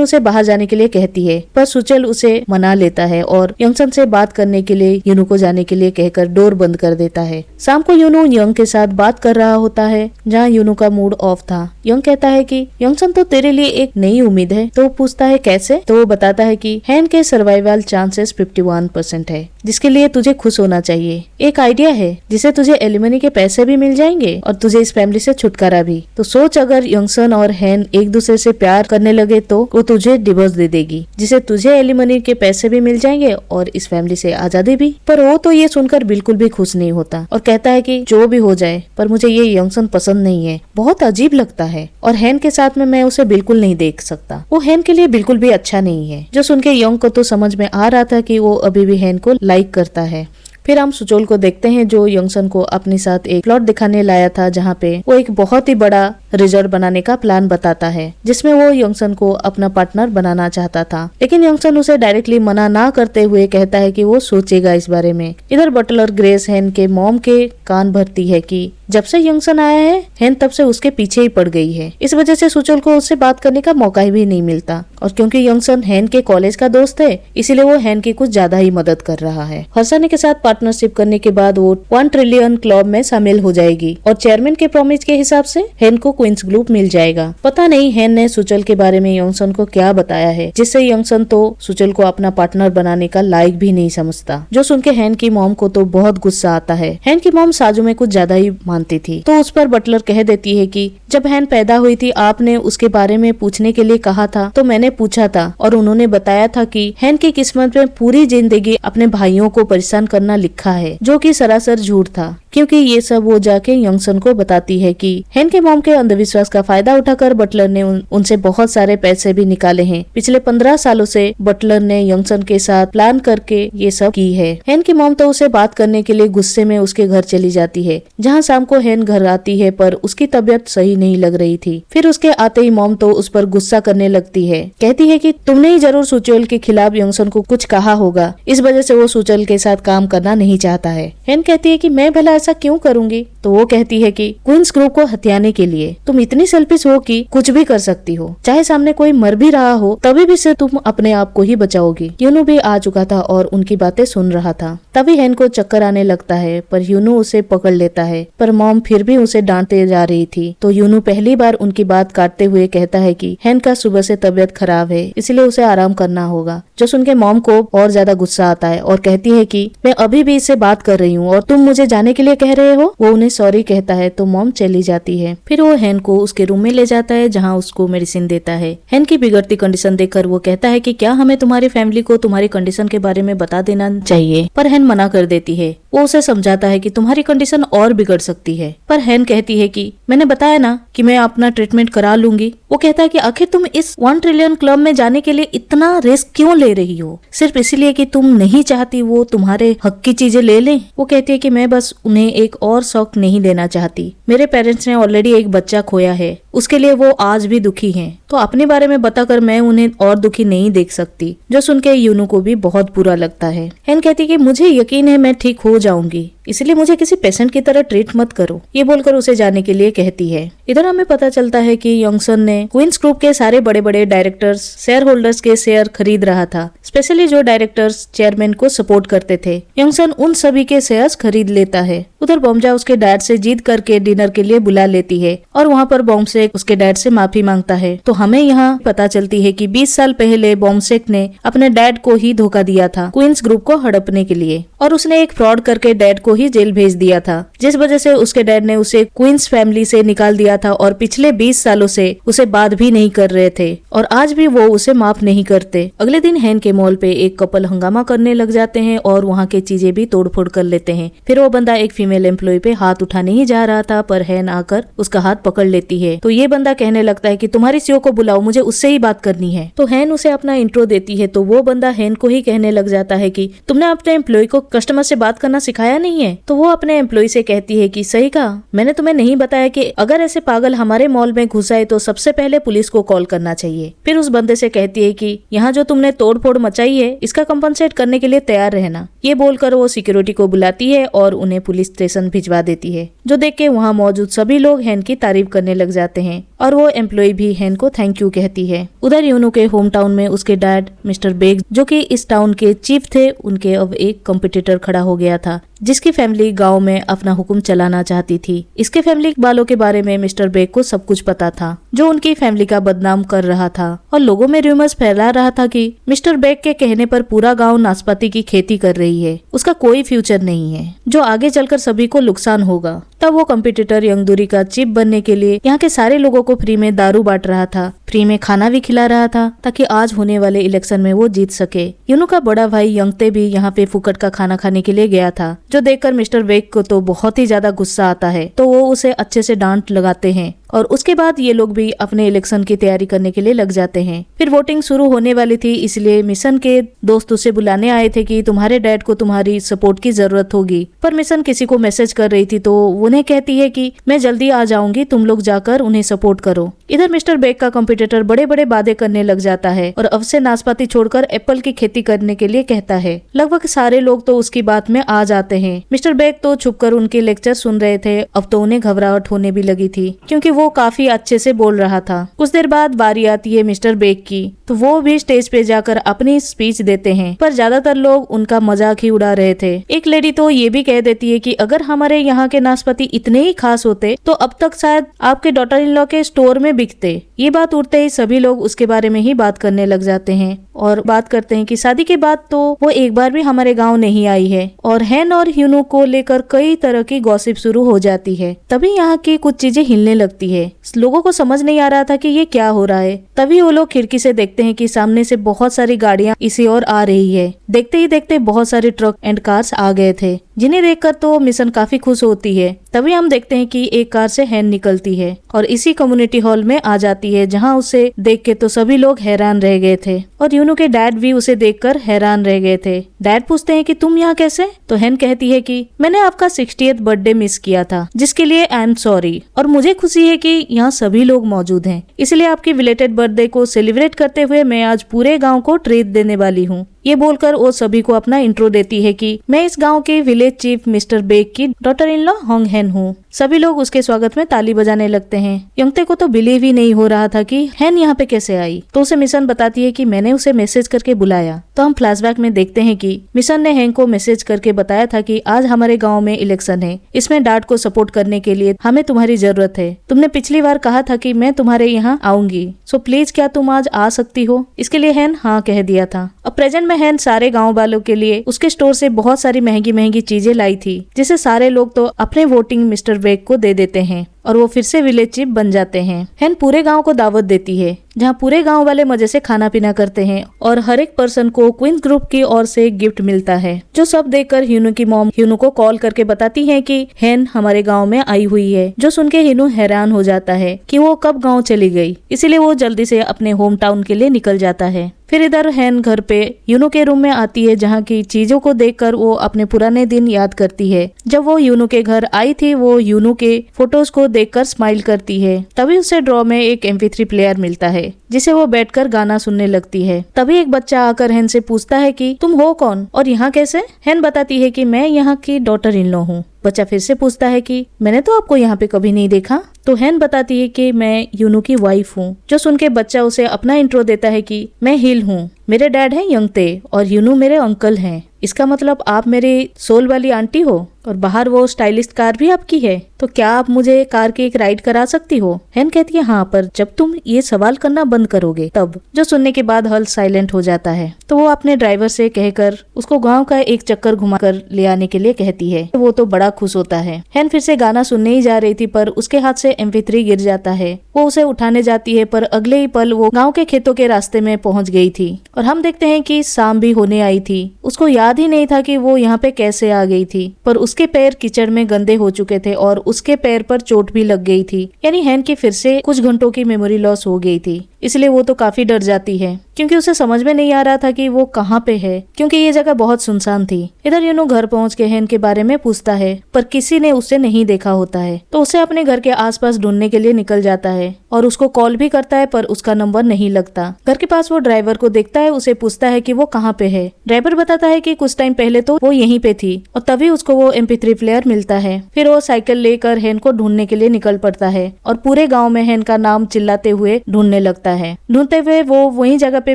उसे बाहर जाने के लिए कहती है, पर सुचल उसे मना लेता है और यंगसन से बात करने के लिए यूनो को जाने के लिए कहकर डोर बंद कर देता है। शाम को यूनो यंग के साथ बात कर रहा होता है जहाँ यूनो का मूड ऑफ था। यंग कहता है कि यंगसन तो तेरे लिए एक नई उम्मीद है। तो पूछता है कैसे? तो वो बताता है कि हैन के सर्वाइवल चांसेस 51% है, जिसके लिए तुझे खुश होना चाहिए। एक आइडिया है जिसे तुझे एलिमनी के पैसे भी मिल जाएंगे और तुझे इस फैमिली से छुटकारा भी। तो सोच, अगर यंगसन और हैन एक दूसरे से प्यार करने लगे तो वो तुझे डिवोर्स दे देगी, जिसे तुझे एलिमनी के पैसे भी मिल जाएंगे और इस फैमिली से आजादी भी। पर वो तो ये सुनकर बिल्कुल भी खुश नहीं होता और कहता है कि जो भी हो जाए, पर मुझे ये यंगसन पसंद नहीं है, बहुत अजीब लगता है और हैन के साथ में मैं उसे बिल्कुल नहीं देख सकता। वो हैन के लिए बिल्कुल भी अच्छा नहीं है। जो सुन के यंग को तो समझ में आ रहा था कि वो अभी भी हैन को लाइक करता है। फिर हम सुचोल को देखते हैं जो यंगसन को अपने साथ एक प्लॉट दिखाने लाया था, जहाँ पे वो एक बहुत ही बड़ा रिजॉर्ट बनाने का प्लान बताता है, जिसमें वो यंगसन को अपना पार्टनर बनाना चाहता था। लेकिन यंगसन उसे डायरेक्टली मना ना करते हुए कहता है कि वो सोचेगा इस बारे में। इधर बटलर ग्रेस हैन के मॉम के कान भरती है कि जब से यंगसन आया है हैन तब से उसके पीछे ही पड़ गई है। इस वजह से सुचोल को उससे बात करने का मौका भी नहीं मिलता, और क्योंकि यंगसन हैन के कॉलेज का दोस्त है इसीलिए वो हैन की कुछ ज्यादा ही मदद कर रहा है। हर्षानी के साथ पार्टनरशिप करने के बाद वो 1 ट्रिलियन क्लब में शामिल हो जाएगी और चेयरमैन के प्रॉमिस के हिसाब से हैन को क्वींस ग्रुप मिल जाएगा। पता नहीं हैन ने सुचल के बारे में यंगसन को क्या बताया है, जिससे यंगसन तो सुचल को अपना पार्टनर बनाने का लायक भी नहीं समझता। जो सुन के हैन की मॉम को तो बहुत गुस्सा आता है। हैन की मॉम साजू में कुछ ज्यादा ही मानती थी, तो उस पर बटलर कह देती है कि जब हैन पैदा हुई थी आपने उसके बारे में पूछने के लिए कहा था, तो मैंने पूछा था और उन्होंने बताया था कि हैन की किस्मत में पूरी जिंदगी अपने भाइयों को परेशान करना लिखा है, जो कि सरासर झूठ था। क्योंकि ये सब वो जाके यंगसन को बताती है कि हैन के मॉम के अंधविश्वास का फायदा उठाकर बटलर ने उनसे बहुत सारे पैसे भी निकाले हैं। पिछले 15 सालों से बटलर ने यंगसन के साथ प्लान करके ये सब की है। हैन की मॉम तो उसे बात करने के लिए गुस्से में उसके घर चली जाती है, जहाँ शाम को हैन घर आती है पर उसकी तबीयत सही नहीं लग रही थी। फिर उसके आते ही मॉम तो उस पर गुस्सा करने लगती है, कहती है कि तुमने ही जरूर सुचल के खिलाफ यंगसन को कुछ कहा होगा, इस वजह से वो सुचल के साथ काम करना नहीं चाहता है। हैन कहती है कि मैं भला ऐसा क्यों करूंगी? तो वो कहती है कि क्वींस ग्रुप को हथियाने के लिए तुम इतनी सेल्फिश हो कि कुछ भी कर सकती हो, चाहे सामने कोई मर भी रहा हो तभी भी से तुम अपने आप को ही बचाओगी। यूनो भी आ चुका था और उनकी बातें सुन रहा था। तभी हैन को चक्कर आने लगता है, पर यूनो उसे पकड़ लेता है, पर मॉम फिर भी उसे डांटते जा रही थी। तो यूनो पहली बार उनकी बात काटते हुए कहता है कि हैन का सुबह से तबीयत खराब है, इसलिए उसे आराम करना होगा। जो सुन के मॉम को और ज्यादा गुस्सा आता है और कहती है कि मैं अभी भी इससे बात कर रही हूँ और तुम मुझे जाने के लिए कह रहे हो। वो उन्हें सॉरी कहता है तो मॉम चली जाती है। फिर वो हैन को उसके रूम में ले जाता है, जहाँ उसको मेडिसिन देता है। हैन की बिगड़ती कंडीशन देखकर वो कहता है कि क्या हमें तुम्हारी फैमिली को तुम्हारी कंडीशन के बारे में बता देना चाहिए, पर हैन मना कर देती है। वो उसे समझाता है कि तुम्हारी कंडीशन और बिगड़ सकती है, पर हैन कहती है कि मैंने बताया ना कि मैं अपना ट्रीटमेंट करा लूंगी। वो कहता है कि आखिर तुम इस 1 ट्रिलियन क्लब में जाने के लिए इतना रिस्क क्यों ले रही हो, सिर्फ इसीलिए कि तुम नहीं चाहती वो तुम्हारे हक की चीजें ले लें। वो कहती है कि मैं बस उन्हें एक और शौक नहीं देना चाहती। मेरे पेरेंट्स ने ऑलरेडी एक बच्चा खोया है, उसके लिए वो आज भी दुखी हैं, तो अपने बारे में बताकर मैं उन्हें और दुखी नहीं देख सकती। जो सुन के यूनो को भी बहुत बुरा लगता है। हैन कहती है कि मुझे यकीन है मैं ठीक हो जाऊंगी, इसलिए मुझे किसी पेशेंट की तरह ट्रीट मत करो। ये बोलकर उसे जाने के लिए कहती है। इधर हमें पता चलता है कि यंगसन ने क्वींस ग्रुप के सारे बड़े बड़े डायरेक्टर्स, शेयर होल्डर्स के शेयर खरीद रहा था, स्पेशली जो डायरेक्टर्स चेयरमैन को सपोर्ट करते थे। यंगसन उन सभी के शेयर्स खरीद लेता है। उधर बॉम्जा उसके डैड से जीत करके डिनर के लिए बुला लेती है और वहाँ पर बॉम्ब से उसके डैड से माफी मांगता है। तो हमें यहाँ पता चलती है कि 20 साल पहले बॉम्बसेक ने अपने डैड को ही धोखा दिया था क्वींस ग्रुप को हड़पने के लिए, और उसने एक फ्रॉड करके डैड को ही जेल भेज दिया था, जिस वजह से उसके डैड ने उसे क्वींस फैमिली से निकाल दिया था और पिछले 20 सालों से उसे बात भी नहीं कर रहे थे और आज भी वो उसे माफ नहीं करते। अगले दिन हैन के मॉल पे एक कपल हंगामा करने लग जाते हैं और वहाँ के चीजें भी तोड़फोड़ कर लेते हैं। फिर वो बंदा एक फीमेल एम्प्लॉय पे हाथ उठाने ही जा रहा था, पर हैन आकर उसका हाथ पकड़ लेती है। तो ये बंदा कहने लगता है कि तुम्हारी सीईओ को बुलाओ, मुझे उससे ही बात करनी है। तो हैन उसे अपना इंट्रो देती है, तो वो बंदा हैन को ही कहने लग जाता है कि तुमने अपने एम्प्लॉय को कस्टमर से बात करना सिखाया नहीं है। तो वो अपने एम्प्लॉय से कहती है कि सही कहा, मैंने तुम्हें नहीं बताया कि अगर ऐसे पागल हमारे मॉल में घुस आए तो सबसे पहले पुलिस को कॉल करना चाहिए। फिर उस बंदे से कहती है कि यहाँ जो तुमने तोड़फोड़ मचाई है इसका कंपनसेट करने के लिए तैयार रहना। ये बोलकर वो सिक्योरिटी को बुलाती है और उन्हें पुलिस स्टेशन भिजवा देती है, जो देख के वहाँ मौजूद सभी लोग हैन की तारीफ करने लग जाते हैं और वो एम्प्लॉय भी हैन को थैंक यू कहती है। उधर यूनू के होम टाउन में उसके डैड मिस्टर बेग, जो कि इस टाउन के चीफ थे, उनके अब एक कॉम्पिटिटर खड़ा हो गया था जिसकी फैमिली गांव में अपना हुक्म चलाना चाहती थी। इसके फैमिली वालों के बारे में मिस्टर बेग को सब कुछ पता था, जो उनकी फैमिली का बदनाम कर रहा था और लोगों में रूमर्स फैला रहा था कि मिस्टर बेग के कहने पर पूरा गांव नाशपाती की खेती कर रही है, उसका कोई फ्यूचर नहीं है, जो आगे चलकर सभी को नुकसान होगा। तब वो कॉम्पिटिटर यंगदुरी का चीफ बनने के लिए यहाँ के सारे लोगों को फ्री में दारू बांट रहा था, फ्री में खाना भी खिला रहा था ताकि आज होने वाले इलेक्शन में वो जीत सके। यूनू का बड़ा भाई यंगते भी यहाँ पे फुकट का खाना खाने के लिए गया था, जो देखकर मिस्टर बेग को तो बहुत ही ज्यादा गुस्सा आता है। तो वो उसे अच्छे से डांट लगाते हैं और उसके बाद ये लोग भी अपने इलेक्शन की तैयारी करने के लिए लग जाते हैं। फिर वोटिंग शुरू होने वाली थी, इसलिए मिशन के दोस्त उसे बुलाने आए थे कि तुम्हारे डैड को तुम्हारी सपोर्ट की जरूरत होगी। पर मिशन किसी को मैसेज कर रही थी, तो उन्हें कहती है कि मैं जल्दी आ जाऊंगी, तुम लोग जाकर उन्हें सपोर्ट करो। इधर मिस्टर बेग का कॉम्पिटिटर बड़े बड़े वादे करने लग जाता है और अब से नाशपाती छोड़कर एप्पल की खेती करने के लिए कहता है। लगभग सारे लोग तो उसकी बात में आ जाते हैं। मिस्टर बेग तो छुपकर उनके लेक्चर सुन रहे थे। अब तो उन्हें घबराहट होने भी लगी थी, क्योंकि वो काफी अच्छे से बोल रहा था। कुछ देर बाद बारी आती है मिस्टर बेग की, तो वो भी स्टेज पे जाकर अपनी स्पीच देते हैं, पर ज्यादातर लोग उनका मजाक ही उड़ा रहे थे। एक लेडी तो ये भी कह देती है कि अगर हमारे यहाँ के नाशपाती इतने ही खास होते तो अब तक शायद आपके डॉटर इन लॉ के स्टोर में बिकते। ये बात उठते ही सभी लोग उसके बारे में ही बात करने लग जाते हैं और बात करते हैं कि शादी के बाद तो वो एक बार भी हमारे गांव नहीं आई है, और हैन और ह्यूनो को लेकर कई तरह की गॉसिप शुरू हो जाती है। तभी यहाँ की कुछ चीजें हिलने लगती है। लोगों को समझ नहीं आ रहा था कि ये क्या हो रहा है। तभी वो लोग खिड़की से देखते हैं कि सामने से बहुत सारी गाड़ियां इसी ओर आ रही है। देखते ही देखते बहुत सारे ट्रक एंड कार्स आ गए थे, जिन्हें देखकर तो मिशन काफी खुश होती है। तभी हम देखते हैं कि एक कार से हैन निकलती है और इसी कम्युनिटी हॉल में आ जाती है, जहां उसे देख के तो सभी लोग हैरान रह गए थे और यूनू के डैड भी उसे देखकर हैरान रह गए थे। डैड पूछते हैं कि तुम यहाँ कैसे? तो हैन कहती है कि मैंने आपका 60th बर्थडे मिस किया था, जिसके लिए आई एम सॉरी, और मुझे खुशी है कि यहाँ सभी लोग मौजूद हैं, इसलिए आपकी बिलेटेड बर्थडे को सेलिब्रेट करते हुए मैं आज पूरे गाँव को ट्रीट देने वाली हूँ। ये बोलकर वो सभी को अपना इंट्रो देती है कि मैं इस गांव के विलेज चीफ मिस्टर बेग की डॉटर इन लॉ होंग हैन हूँ। सभी लोग उसके स्वागत में ताली बजाने लगते हैं। यंगते को तो बिलीव ही नहीं हो रहा था कि हैन यहाँ पे कैसे आई। तो उसे मिशन बताती है कि मैंने उसे मैसेज करके बुलाया। तो हम फ्लैशबैक में देखते हैं कि मिशन ने हैंग को मैसेज करके बताया था कि आज हमारे गाँव में इलेक्शन है, इसमें डैड को सपोर्ट करने के लिए हमें तुम्हारी जरूरत है। तुमने पिछली बार कहा था कि मैं तुम्हारे यहाँ आऊंगी, सो प्लीज क्या तुम आज आ सकती हो? इसके लिए हैन हाँ कह दिया था। अब प्रेजेंट में हैन सारे गांव वालों के लिए उसके स्टोर से बहुत सारी महंगी महंगी चीजें लाई थी, जिसे सारे लोग तो अपने वोटिंग मिस्टर बेग को दे देते हैं और वो फिर से विलेज चीफ बन जाते हैं। हैन पूरे गांव को दावत देती है, जहां पूरे गांव वाले मजे से खाना पीना करते हैं और हर एक पर्सन को क्वींस ग्रुप की ओर से गिफ्ट मिलता है, जो सब देखकर ह्यूनो की मॉम ह्यूनो को कॉल करके बताती है कि हैन हमारे गांव में आई हुई है। जो सुन के ह्यूनो हैरान हो जाता है कि वो कब गांव चली गई, इसीलिए वो जल्दी से अपने होम टाउन के लिए निकल जाता है। फिर इधर हैन घर पे यूनो के रूम में आती है, जहाँ की चीजों को देखकर वो अपने पुराने दिन याद करती है। जब वो यूनो के घर आई थी, वो यूनो के फोटोज को देखकर स्माइल करती है। तभी उसे ड्रॉ में एक MP3 प्लेयर मिलता है, जिसे वो बैठकर गाना सुनने लगती है। तभी एक बच्चा आकर हैन से पूछता है कि तुम हो कौन और यहाँ कैसे? हैन बताती है कि मैं यहाँ की डॉटर इन लॉ हूँ। बच्चा फिर से पूछता है कि मैंने तो आपको यहाँ पे कभी नहीं देखा। तो हैन बताती है कि मैं यूनू की वाइफ हूँ। जो सुन के बच्चा उसे अपना इंट्रो देता है कि मैं हिल हूँ, मेरे डैड हैं यंगते और यूनू मेरे अंकल हैं। इसका मतलब आप मेरी सोल वाली आंटी हो और बाहर वो स्टाइलिश कार भी आपकी है, तो क्या आप मुझे कार की एक राइड करा सकती हो? हैन कहती है हाँ, पर जब तुम ये सवाल करना बंद करोगे तब। जो सुनने के बाद हल साइलेंट हो जाता है। तो वो अपने ड्राइवर से कहकर उसको गांव का एक चक्कर घुमाकर ले आने के लिए कहती है। वो तो बड़ा खुश होता है। हैन फिर से गाना सुनने ही जा रही थी पर उसके हाथ से MP3 गिर जाता है। वो उसे उठाने जाती है पर अगले ही पल वो गाँव के खेतों के रास्ते में पहुँच गई थी और हम देखते हैं कि शाम भी होने आई थी। उसको याद ही नहीं था कि वो यहाँ पे कैसे आ गई थी, पर उसके पैर कीचड़ में गंदे हो चुके थे और उसके पैर पर चोट भी लग गई थी। यानी हैन की फिर से कुछ घंटों की मेमोरी लॉस हो गई थी। इसलिए वो तो काफी डर जाती है क्योंकि उसे समझ में नहीं आ रहा था कि वो कहाँ पे है, क्योंकि ये जगह बहुत सुनसान थी। इधर यूनू घर पहुँच के हैन के बारे में पूछता है पर किसी ने उसे नहीं देखा होता है। तो उसे अपने घर के आसपास ढूंढने के लिए निकल जाता है और उसको कॉल भी करता है पर उसका नंबर नहीं लगता। घर के पास वो ड्राइवर को देखता है, उसे पूछता है कि वो कहाँ पे है। ड्राइवर बताता है कि कुछ टाइम पहले तो वो यहीं पे थी और तभी उसको वो MP3 प्लेयर मिलता है। फिर वो साइकिल लेकर हैन को ढूंढने के लिए निकल पड़ता है और पूरे गाँव में हैन का नाम चिल्लाते हुए ढूंढने लगता है। ढूंढते हुए वो वही जगह पे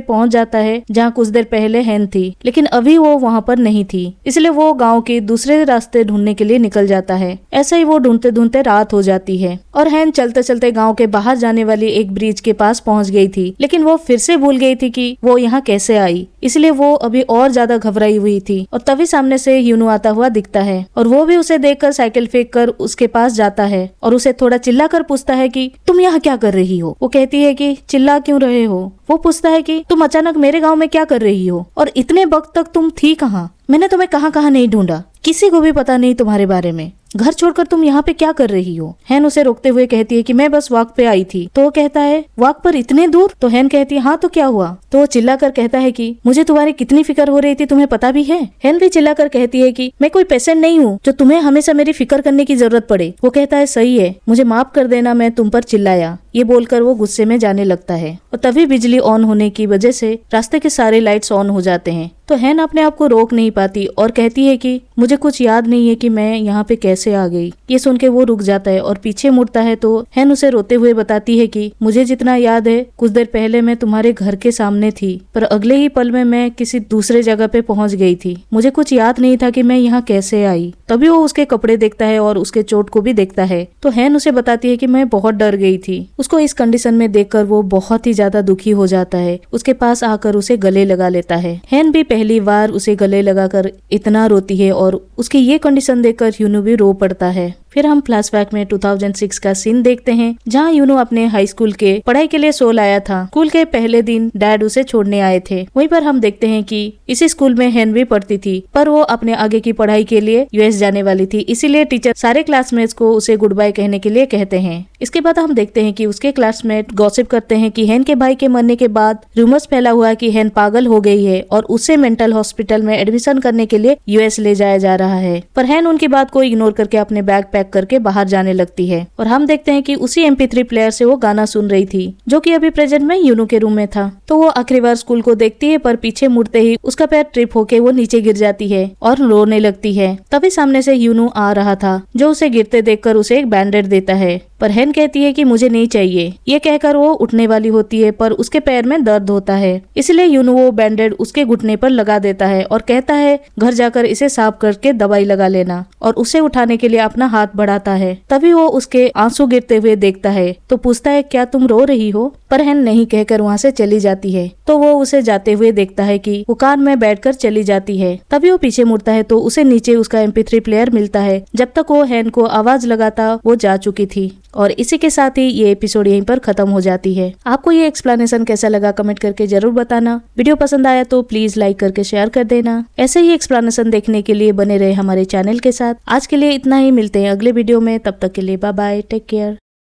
पहुंच जाता है जहाँ कुछ देर पहले हैन थी, लेकिन अभी वो वहाँ पर नहीं थी। इसलिए वो गांव के दूसरे रास्ते ढूंढने के लिए निकल जाता है। ऐसे ही वो ढूंढते ढूंढते रात हो जाती है और हैन चलते चलते गांव के बाहर जाने वाली एक ब्रिज के पास पहुंच गई थी, लेकिन वो फिर से भूल गई थी कि वो यहाँ कैसे आई। इसलिए वो अभी और ज्यादा घबराई हुई थी और तभी सामने से यूनू आता हुआ दिखता है और वो भी उसे देखकर साइकिल फेंक कर उसके पास जाता है और उसे थोड़ा चिल्ला कर पूछता है कि तुम यहाँ क्या कर रही हो? वो कहती है कि चिल्ला क्यों रहे हो? वो पूछता है कि तुम अचानक मेरे गांव में क्या कर रही हो और इतने वक्त तक तुम थी कहाँ? मैंने तुम्हें कहाँ कहाँ नहीं ढूंढा, किसी को भी पता नहीं तुम्हारे बारे में। घर छोड़कर तुम यहाँ पे क्या कर रही हो? हैन उसे रोकते हुए कहती है कि मैं बस वॉक पे आई थी। तो वो कहता है वॉक पर इतने दूर? तो हैन कहती है हाँ तो क्या हुआ? तो वो चिल्लाकर कहता है कि मुझे तुम्हारी कितनी फिक्र हो रही थी तुम्हें पता भी है? हैन भी चिल्लाकर कहती है कि मैं कोई पेशेंट नहीं हूँ जो तुम्हें हमेशा मेरी फिक्र करने की जरूरत पड़े। वो कहता है सही है, मुझे माफ कर देना, मैं तुम पर चिल्लाया। ये बोलकर वो गुस्से में जाने लगता है और तभी बिजली ऑन होने की वजह से रास्ते के सारे लाइट्स ऑन हो जाते हैं। तो हैन अपने आप को रोक नहीं पाती और कहती है कि मुझे कुछ याद नहीं है कि मैं यहाँ पे कैसे आ गई। ये सुन के वो रुक जाता है और पीछे मुड़ता है तो हैन उसे रोते हुए बताती है कि मुझे जितना याद है कुछ देर पहले मैं तुम्हारे घर के सामने थी, पर अगले ही पल में मैं किसी दूसरे जगह पे पहुंच गई थी। मुझे कुछ याद नहीं था कि मैं यहाँ कैसे आई। तभी वो उसके कपड़े देखता है और उसके चोट को भी देखता है। तो हैन उसे बताती है कि मैं बहुत डर गई थी। उसको इस कंडीशन में देखकर वो बहुत ही ज्यादा दुखी हो जाता है। उसके पास आकर उसे गले लगा लेता है। हैन भी पहली बार उसे गले लगाकर इतना रोती है और उसकी ये कंडीशन देखकर यूनू भी रो पड़ता है। फिर हम फ्लैशबैक में 2006 का सीन देखते हैं जहाँ यूनू अपने हाई स्कूल के पढ़ाई के लिए सोल आया था। स्कूल के पहले दिन डैड उसे छोड़ने आए थे। वहीं पर हम देखते हैं कि इसी स्कूल में हैन भी पढ़ती थी, पर वो अपने आगे की पढ़ाई के लिए US जाने वाली थी। इसीलिए टीचर सारे क्लासमेट्स को उसे गुड बाय कहने के लिए कहते हैं। इसके बाद हम देखते हैं कि उसके क्लासमेट गॉसिप करते हैं कि हैन के भाई के मरने के बाद रूमर्स फैला हुआ है कि हैन पागल हो गई है और उसे मेंटल हॉस्पिटल में एडमिशन करने के लिए US ले जाया जा रहा है। पर हैन उनकी बात को इग्नोर करके अपने बैग पैक करके बाहर जाने लगती है और हम देखते हैं कि उसी MP3 प्लेयर से वो गाना सुन रही थी जो कि अभी प्रेजेंट में यूनू के रूम में था। तो वो आखिरी बार स्कूल को देखती है, पर पीछे मुड़ते ही उसका पैर ट्रिप होके वो नीचे गिर जाती है और रोने लगती है। तभी सामने से यूनू आ रहा था जो उसे गिरते देखकर उसे एक बैंडेड देता है, पर हैन कहती है कि मुझे नहीं चाहिए। ये कहकर वो उठने वाली होती है पर उसके पैर में दर्द होता है, इसलिए यूनू वो बैंडेड उसके घुटने पर लगा देता है और कहता है घर जाकर इसे साफ करके दवाई लगा लेना, और उसे उठाने के लिए अपना हाथ बढ़ाता है। तभी वो उसके आंसू गिरते हुए देखता है तो पूछता है क्या तुम रो रही हो? पर हैन नहीं कहकर वहाँ से चली जाती है। तो वो उसे जाते हुए देखता है कि वो कार में बैठकर चली जाती है। तभी वो पीछे मुड़ता है तो उसे नीचे उसका MP3 प्लेयर मिलता है। जब तक वो हैन को आवाज लगाता वो जा चुकी थी। और इसी के साथ ही ये एपिसोड यहीं पर खत्म हो जाती है। आपको ये एक्सप्लेनेशन कैसा लगा कमेंट करके जरूर बताना। वीडियो पसंद आया तो प्लीज लाइक करके शेयर कर देना। ऐसे ही एक्सप्लेनेशन देखने के लिए बने रहे हमारे चैनल के साथ। आज के लिए इतना ही, मिलते हैं अगले वीडियो में। तब तक के लिए बाय बाय, टेक केयर।